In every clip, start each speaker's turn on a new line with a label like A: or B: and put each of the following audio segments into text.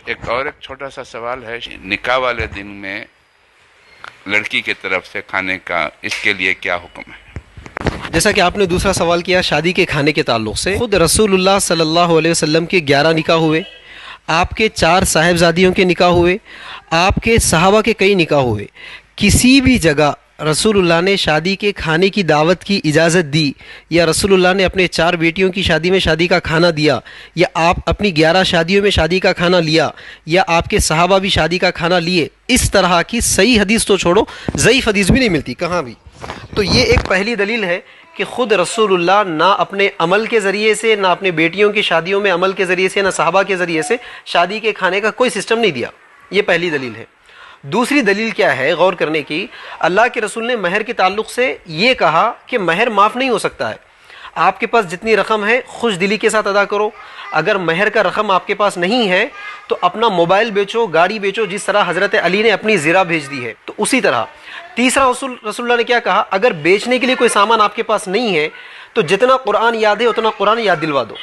A: ایک چھوٹا سا سوال ہے، نکاح والے دن میں لڑکی کی طرف سے کھانے کا اس کے لیے کیا حکم ہے؟
B: جیسا کہ آپ نے دوسرا سوال کیا شادی کے کھانے کے تعلق سے، خود رسول اللہ صلی اللہ علیہ وسلم کے 11 نکاح ہوئے، آپ کے 4 صاحبزادیوں کے نکاح ہوئے، آپ کے صحابہ کے کئی نکاح ہوئے، کسی بھی جگہ رسول اللہ نے شادی کے کھانے کی دعوت کی اجازت دی، یا رسول اللہ نے اپنے 4 بیٹیوں کی شادی میں شادی کا کھانا دیا، یا آپ اپنی 11 شادیوں میں شادی کا کھانا لیا، یا آپ کے صحابہ بھی شادی کا کھانا لیے، اس طرح کی صحیح حدیث تو چھوڑو ضعیف حدیث بھی نہیں ملتی کہاں بھی۔ تو یہ ایک پہلی دلیل ہے کہ خود رسول اللہ نہ اپنے عمل کے ذریعے سے، نہ اپنے بیٹیوں کی شادیوں میں عمل کے ذریعے سے، نہ صحابہ کے ذریعے سے شادی کے کھانے کا کوئی سسٹم نہیں دیا۔ یہ پہلی دلیل ہے۔ دوسری دلیل کیا ہے غور کرنے کی؟ اللہ کے رسول نے مہر کے تعلق سے یہ کہا کہ مہر معاف نہیں ہو سکتا ہے۔ آپ کے پاس جتنی رقم ہے خوش دلی کے ساتھ ادا کرو، اگر مہر کا رقم آپ کے پاس نہیں ہے تو اپنا موبائل بیچو، گاڑی بیچو، جس طرح حضرت علی نے اپنی زرہ بھیج دی ہے، تو اسی طرح۔ تیسرا اصول رسول اللہ نے کیا کہا؟ اگر بیچنے کے لیے کوئی سامان آپ کے پاس نہیں ہے تو جتنا قرآن یاد ہے اتنا قرآن یاد دلوا دو۔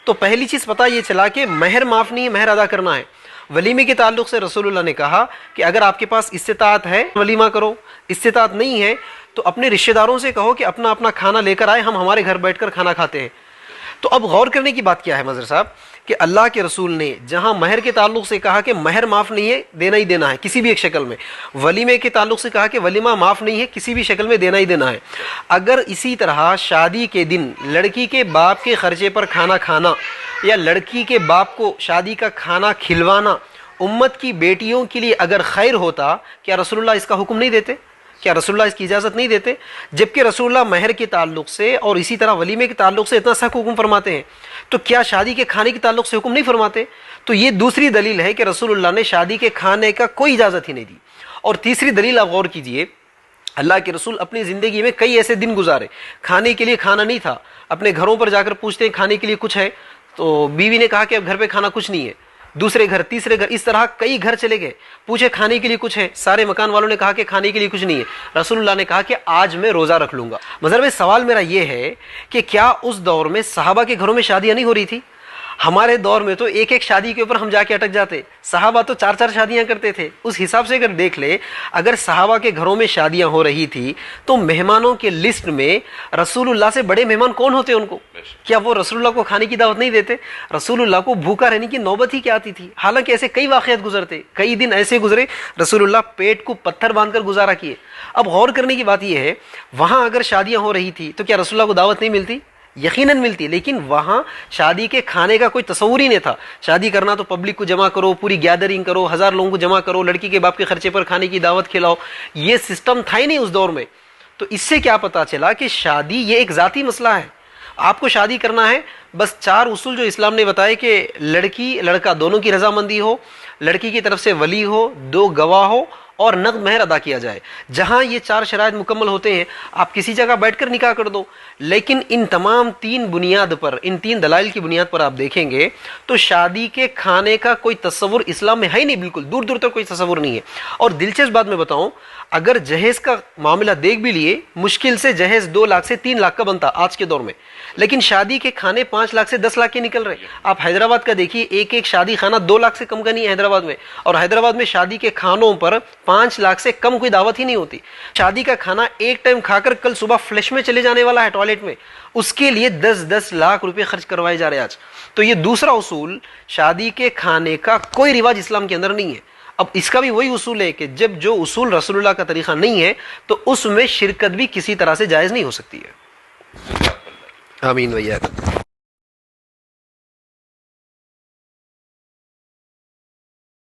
B: تو پہلی چیز پتہ یہ چلا کہ مہر معاف نہیں ہے، مہر ادا کرنا ہے۔ ولیمے کے تعلق سے رسول اللہ نے کہا کہ اگر آپ کے پاس استطاعت ہے ولیمہ کرو، استطاعت نہیں ہے تو اپنے رشتہ داروں سے کہو کہ اپنا اپنا کھانا لے کر آئے، ہم ہمارے گھر بیٹھ کر کھانا کھاتے ہیں۔ تو اب غور کرنے کی بات کیا ہے مظہر صاحب کہ اللہ کے رسول نے جہاں مہر کے تعلق سے کہا کہ مہر معاف نہیں ہے، دینا ہی دینا ہے کسی بھی ایک شکل میں، ولیمے کے تعلق سے کہا کہ ولیمہ معاف نہیں ہے، کسی بھی شکل میں دینا ہی دینا ہے۔ اگر اسی طرح شادی کے دن لڑکی کے باپ کے خرچے پر کھانا کھانا یا لڑکی کے باپ کو شادی کا کھانا کھلوانا امت کی بیٹیوں کے لیے اگر خیر ہوتا، کیا رسول اللہ اس کا حکم نہیں دیتے؟ کیا رسول اللہ اس کی اجازت نہیں دیتے؟ جبکہ رسول اللہ مہر کے تعلق سے اور اسی طرح ولیمے کے تعلق سے اتنا سخت حکم فرماتے ہیں، تو کیا شادی کے کھانے کے تعلق سے حکم نہیں فرماتے؟ تو یہ دوسری دلیل ہے کہ رسول اللہ نے شادی کے کھانے کا کوئی اجازت ہی نہیں دی۔ اور تیسری دلیل آپ غور کیجئے، اللہ کے رسول اپنی زندگی میں کئی ایسے دن گزارے کھانے کے لیے کھانا نہیں تھا، اپنے گھروں پر جا کر پوچھتے ہیں کھانے کے لیے کچھ ہے، تو بیوی نے کہا کہ اب گھر پہ کھانا کچھ نہیں ہے، دوسرے گھر، تیسرے گھر، اس طرح کئی گھر چلے گئے، پوچھے کھانے کے لیے کچھ ہے، سارے مکان والوں نے کہا کہ کھانے کے لیے کچھ نہیں ہے۔ رسول اللہ نے کہا کہ آج میں روزہ رکھ لوں گا۔ مطلب سوال میرا یہ ہے کہ کیا اس دور میں صحابہ کے گھروں میں شادیاں نہیں ہو رہی تھی؟ ہمارے دور میں تو ایک ایک شادی کے اوپر ہم جا کے اٹک جاتے، صحابہ تو 4 شادیاں کرتے تھے۔ اس حساب سے اگر دیکھ لے، اگر صحابہ کے گھروں میں شادیاں ہو رہی تھی تو مہمانوں کے لسٹ میں رسول اللہ سے بڑے مہمان کون ہوتے ان کو؟ کیا وہ رسول اللہ کو کھانے کی دعوت نہیں دیتے؟ رسول اللہ کو بھوکا رہنے کی نوبت ہی کیا آتی تھی؟ حالانکہ ایسے کئی واقعات گزرتے، کئی دن ایسے گزرے رسول اللہ پیٹ کو پتھر باندھ کر گزارا کیے۔ اب غور کرنے کی بات یہ ہے، وہاں اگر شادیاں ہو رہی تھی تو کیا رسول اللہ کو دعوت نہیں ملتی؟ یقیناً ملتی، لیکن وہاں شادی کے کھانے کا کوئی تصور ہی نہیں تھا۔ شادی کرنا تو پبلک کو جمع کرو، پوری گیدرنگ کرو، 1000 لوگوں کو جمع کرو، لڑکی کے باپ کے خرچے پر کھانے کی دعوت کھلاؤ، یہ سسٹم تھا ہی نہیں اس دور میں۔ تو اس سے کیا پتا چلا کہ شادی یہ ایک ذاتی مسئلہ ہے، آپ کو شادی کرنا ہے، بس 4 اصول جو اسلام نے بتائے کہ لڑکی لڑکا دونوں کی رضامندی ہو، لڑکی کی طرف سے ولی ہو، 2 گواہ ہو، اور نقد مہر ادا کیا جائے۔ جہاں یہ 4 شرائط مکمل ہوتے ہیں آپ کسی جگہ بیٹھ کر نکاح کر دو، لیکن ان تمام 3 بنیاد پر، ان 3 دلائل کی بنیاد پر آپ دیکھیں گے تو شادی کے کھانے کا کوئی تصور اسلام میں ہے ہی نہیں، بالکل دور دور تک کوئی تصور نہیں ہے۔ اور دلچسپ بات میں بتاؤں، اگر جہیز کا معاملہ دیکھ بھی لیے، مشکل سے جہیز 2 لاکھ سے 3 لاکھ کا بنتا آج کے دور میں، لیکن شادی کے کھانے 5 لاکھ سے 10 لاکھ کے نکل رہے۔ آپ حیدرآباد کا دیکھیے، ایک ایک شادی خانہ 2 لاکھ سے کم کا نہیں ہے حیدرآباد میں، اور حیدرآباد میں شادی کے کھانوں پر 5 لاکھ سے کم کوئی دعوت ہی نہیں ہوتی۔ شادی کا کھانا ایک ٹائم کھا کر کل صبح فلش میں چلے جانے والا ہے ٹوائلٹ میں، اس کے لیے 10-10 لاکھ روپے خرچ کروائے جا رہے ہیں آج۔ تو یہ دوسرا اصول، شادی کے کھانے کا کوئی رواج اسلام کے اندر نہیں ہے۔ اب اس کا بھی وہی اصول ہے کہ جب جو اصول رسول اللہ کا طریقہ نہیں ہے تو اس میں شرکت بھی کسی طرح سے جائز نہیں ہو سکتی ہے۔ آمین ویاک۔